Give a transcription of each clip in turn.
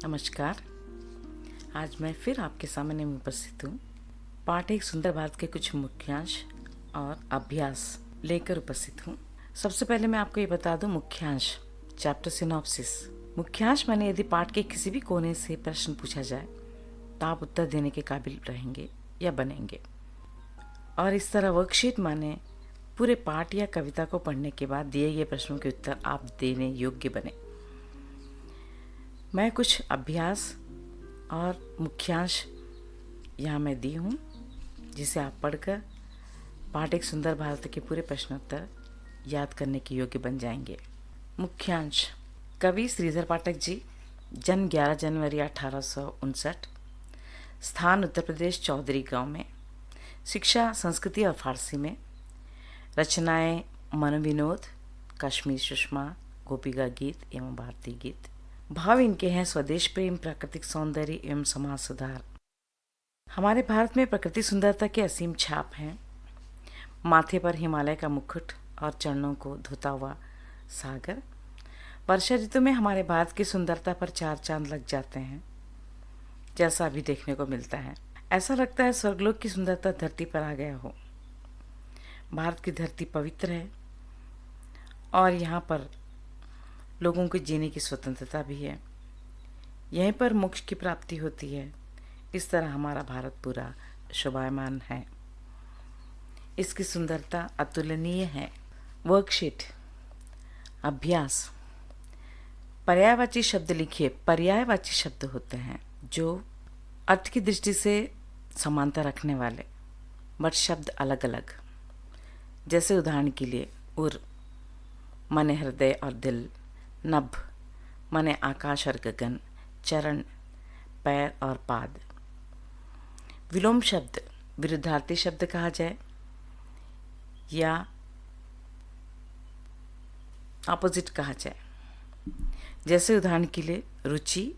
नमस्कार। आज मैं फिर आपके सामने में उपस्थित हूँ। पाठ एक सुंदर भारत के कुछ मुख्यांश और अभ्यास लेकर उपस्थित हूँ। सबसे पहले मैं आपको ये बता दूँ मुख्यांश, चैप्टर सिनॉप्सिस। मुख्यांश माने यदि पाठ के किसी भी कोने से प्रश्न पूछा जाए तो आप उत्तर देने के काबिल रहेंगे या बनेंगे। और इस तरह वर्कशीट माने पूरे पाठ या कविता को पढ़ने के बाद दिए गए प्रश्नों के उत्तर आप देने योग्य बने। मैं कुछ अभ्यास और मुख्यांश यहाँ मैं दी हूँ, जिसे आप पढ़कर पाठ एक सुंदर भारत के पूरे प्रश्नोत्तर याद करने के योग्य बन जाएंगे। मुख्यांश: कवि श्रीधर पाठक जी, जन्म 11 जनवरी 1859, स्थान उत्तर प्रदेश चौधरी गांव में, शिक्षा संस्कृति और फारसी में, रचनाएं मनोविनोद, कश्मीर सुषमा, गोपिका गीत एवं भारतीय गीत। भाव इनके हैं स्वदेश प्रेम, प्राकृतिक सौंदर्य एवं समाज सुधार। हमारे भारत में प्रकृति सुंदरता के असीम छाप हैं। माथे पर हिमालय का मुकुट और चरणों को धोता हुआ सागर। वर्षा ऋतु में हमारे भारत की सुंदरता पर 4 चांद लग जाते हैं, जैसा अभी देखने को मिलता है। ऐसा लगता है स्वर्गलोक की सुंदरता धरती पर आ गया हो। भारत की धरती पवित्र है और यहाँ पर लोगों को जीने की स्वतंत्रता भी है। यहीं पर मोक्ष की प्राप्ति होती है। इस तरह हमारा भारत पूरा शोभायमान है। इसकी सुंदरता अतुलनीय है। वर्कशीट अभ्यास: पर्यायवाची शब्द लिखिए। पर्यायवाची शब्द होते हैं जो अर्थ की दृष्टि से समानता रखने वाले बट शब्द अलग अलग। जैसे उदाहरण के लिए उर माने हृदय और दिल, नभ माने आकाश और गगन, चरण पैर और पाद। विलोम शब्द विरुद्धार्थी शब्द कहा जाए या ऑपोजिट कहा जाए। जैसे उदाहरण के लिए रुचि,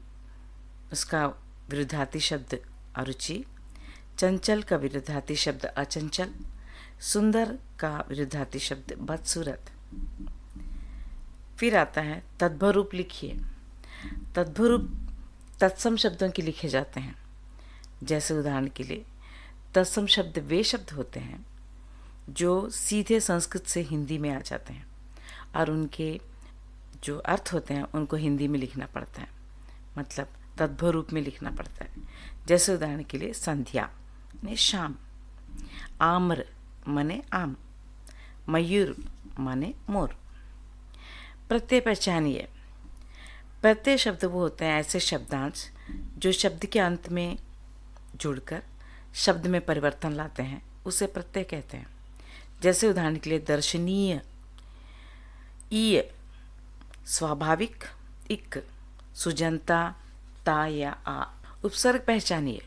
उसका विरुद्धार्थी शब्द अरुचि। चंचल का विरुद्धार्थी शब्द अचंचल। सुंदर का विरुद्धार्थी शब्द बदसूरत। फिर आता है तद्भव रूप लिखिए। तद्भव रूप तत्सम शब्दों के लिखे जाते हैं। जैसे उदाहरण के लिए तत्सम शब्द वे शब्द होते हैं जो सीधे संस्कृत से हिंदी में आ जाते हैं और उनके जो अर्थ होते हैं उनको हिंदी में लिखना पड़ता है, मतलब तद्भव रूप में लिखना पड़ता है। जैसे उदाहरण के लिए संध्या माने शाम, आम्र माने आम, मयूर माने मोर। प्रत्यय पहचानिए। प्रत्यय शब्द वो होते हैं ऐसे शब्दांश जो शब्द के अंत में जुड़कर शब्द में परिवर्तन लाते हैं, उसे प्रत्यय कहते हैं। जैसे उदाहरण के लिए दर्शनीय ईय, स्वाभाविक इक, सुजनता ता या आ। उपसर्ग पहचानिए।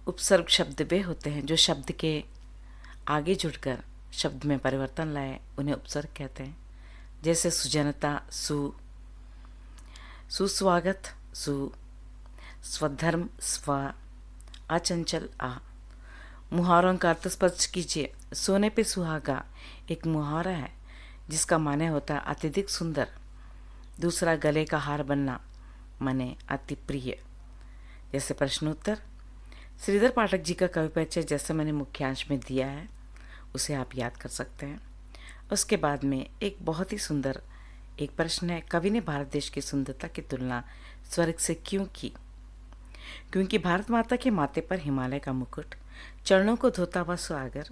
उपसर्ग शब्द वे होते हैं जो शब्द के आगे जुड़कर शब्द में परिवर्तन लाए, उन्हें उपसर्ग कहते हैं। जैसे सुजनता सु, सुस्वागत सु, स्वधर्म स्व, अचंचल आ। मुहावरों का अर्थ स्पष्ट कीजिए। सोने पे सुहागा एक मुहावरा है जिसका माने होता है अत्यधिक सुंदर। दूसरा गले का हार बनना माने अति प्रिय। जैसे प्रश्नोत्तर श्रीधर पाठक जी का कवि परिचय जैसे मैंने मुख्यांश में दिया है उसे आप याद कर सकते हैं। उसके बाद में एक बहुत ही सुंदर एक प्रश्न है, कवि ने भारत देश की सुंदरता की तुलना स्वर्ग से क्यों की? क्योंकि भारत माता के माथे पर हिमालय का मुकुट, चरणों को धोता हुआ सागर,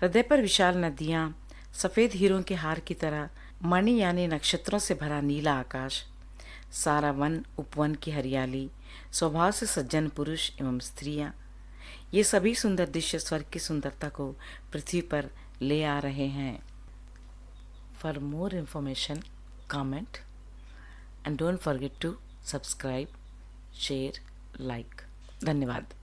हृदय पर विशाल नदियाँ, सफ़ेद हीरों के हार की तरह मणि यानी नक्षत्रों से भरा नीला आकाश, सारा वन उपवन की हरियाली, स्वभाव से सज्जन पुरुष एवं स्त्रियाँ, ये सभी सुंदर दृश्य स्वर्ग की सुंदरता को पृथ्वी पर ले आ रहे हैं। For more information, comment and don't forget to subscribe, share, like. धन्यवाद।